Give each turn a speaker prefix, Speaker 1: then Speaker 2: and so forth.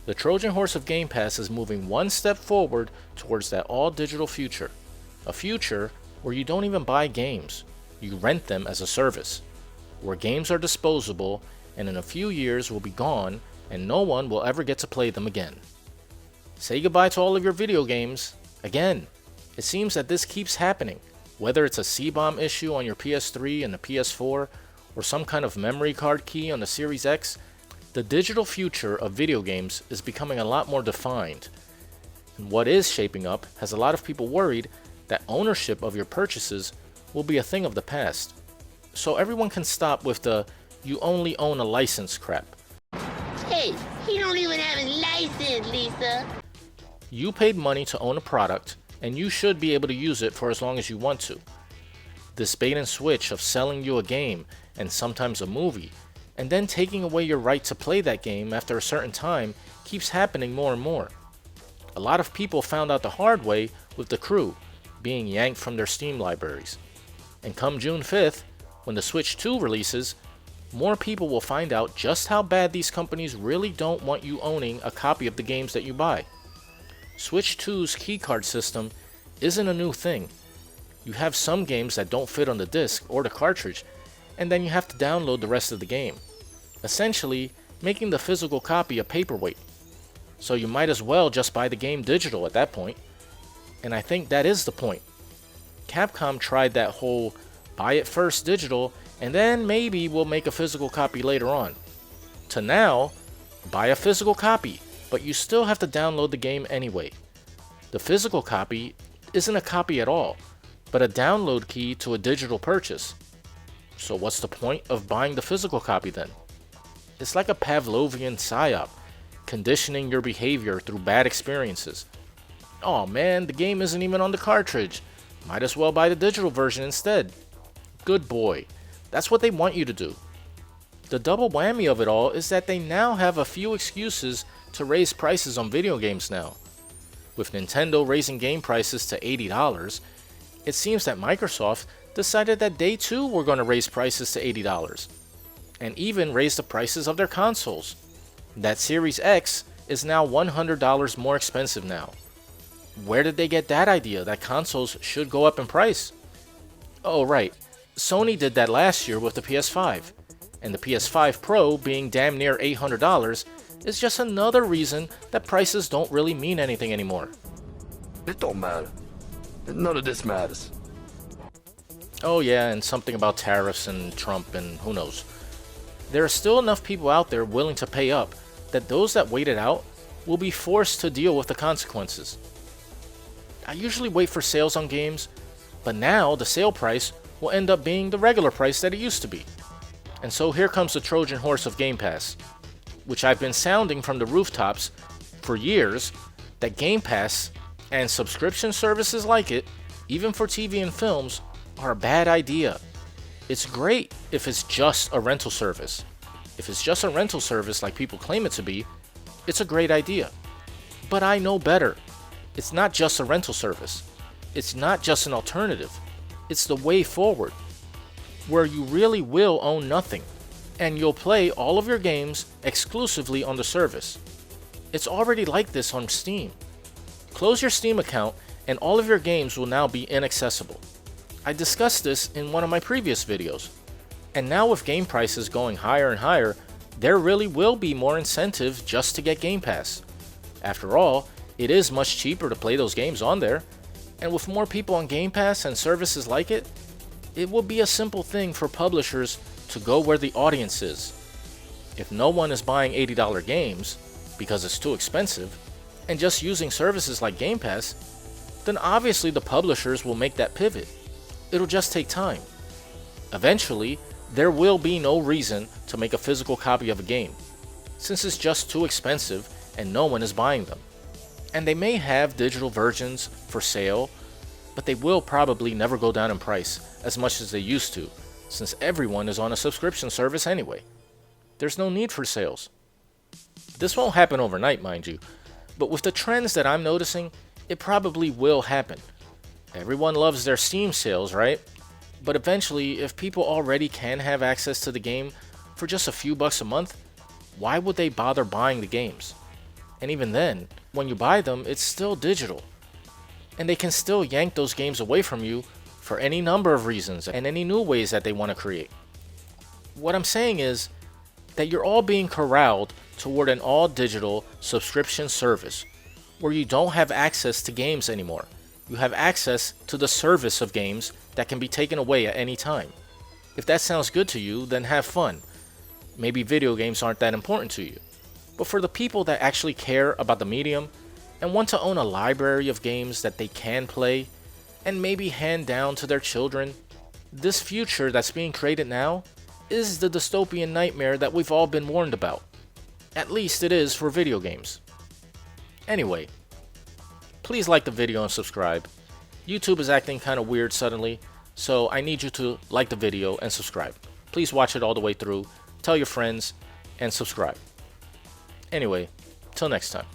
Speaker 1: The Trojan horse of Game Pass is moving one step forward towards that all-digital future. A future where you don't even buy games, you rent them as a service. Where games are disposable and in a few years will be gone and no one will ever get to play them again. Say goodbye to all of your video games. Again, it seems that this keeps happening. Whether it's a C-bomb issue on your PS3 and the PS4 or some kind of memory card key on the Series X, the digital future of video games is becoming a lot more defined. And what is shaping up has a lot of people worried that ownership of your purchases will be a thing of the past. So everyone can stop with the "you only own a license" crap.
Speaker 2: Hey, he don't even have a license, Lisa.
Speaker 1: You paid money to own a product, and you should be able to use it for as long as you want to. This bait and switch of selling you a game and sometimes a movie, and then taking away your right to play that game after a certain time keeps happening more and more. A lot of people found out the hard way with The Crew being yanked from their Steam libraries. And come June 5th, when the Switch 2 releases, more people will find out just how bad these companies really don't want you owning a copy of the games that you buy. Switch 2's keycard system isn't a new thing. You have some games that don't fit on the disc or the cartridge, and then you have to download the rest of the game, essentially making the physical copy a paperweight. So you might as well just buy the game digital at that point. And I think that is the point. Capcom tried that whole buy it first digital and then maybe we'll make a physical copy later on, to now buy a physical copy, but you still have to download the game anyway. The physical copy isn't a copy at all, but a download key to a digital purchase. So what's the point of buying the physical copy then? It's like a Pavlovian psyop, conditioning your behavior through bad experiences. Oh man, the game isn't even on the cartridge. Might as well buy the digital version instead. Good boy. That's what they want you to do. The double whammy of it all is that they now have a few excuses to raise prices on video games now. With Nintendo raising game prices to $80, it seems that Microsoft decided that they too were going to raise prices to $80, and even raise the prices of their consoles. That Series X is now $100 more expensive now. Where did they get that idea that consoles should go up in price? Oh right, Sony did that last year with the PS5, and the PS5 Pro being damn near $800 is just another reason that prices don't really mean anything anymore.
Speaker 3: It don't matter. None of this matters.
Speaker 1: Oh yeah, and something about tariffs and Trump and who knows. There are still enough people out there willing to pay up that those that wait it out will be forced to deal with the consequences. I usually wait for sales on games, but now the sale price will end up being the regular price that it used to be. And so here comes the Trojan horse of Game Pass, which I've been sounding from the rooftops for years, that Game Pass and subscription services like it, even for TV and films, are a bad idea. It's great if it's just a rental service. If it's just a rental service like people claim it to be, it's a great idea. But I know better. It's not just a rental service. It's not just an alternative. It's the way forward, where you really will own nothing, and you'll play all of your games exclusively on the service. It's already like this on Steam. Close your Steam account and all of your games will now be inaccessible. I discussed this in one of my previous videos. And now with game prices going higher and higher, there really will be more incentive just to get Game Pass. After all, it is much cheaper to play those games on there, and with more people on Game Pass and services like it, it will be a simple thing for publishers to go where the audience is. If no one is buying $80 games because it's too expensive, and just using services like Game Pass, then obviously the publishers will make that pivot. It'll just take time. Eventually, there will be no reason to make a physical copy of a game, since it's just too expensive and no one is buying them. And they may have digital versions for sale, but they will probably never go down in price as much as they used to, since everyone is on a subscription service anyway. There's no need for sales. This won't happen overnight, mind you, but with the trends that I'm noticing, it probably will happen. Everyone loves their Steam sales, right? But eventually, if people already can have access to the game for just a few bucks a month, why would they bother buying the games? And even then, when you buy them, it's still digital. And they can still yank those games away from you for any number of reasons and any new ways that they want to create. What I'm saying is that you're all being corralled toward an all-digital subscription service where you don't have access to games anymore. You have access to the service of games that can be taken away at any time. If that sounds good to you, then have fun. Maybe video games aren't that important to you. But for the people that actually care about the medium and want to own a library of games that they can play and maybe hand down to their children, this future that's being created now is the dystopian nightmare that we've all been warned about. At least it is for video games. Anyway, please like the video and subscribe. YouTube is acting kind of weird suddenly, so I need you to like the video and subscribe. Please watch it all the way through, tell your friends, and subscribe. Anyway, till next time.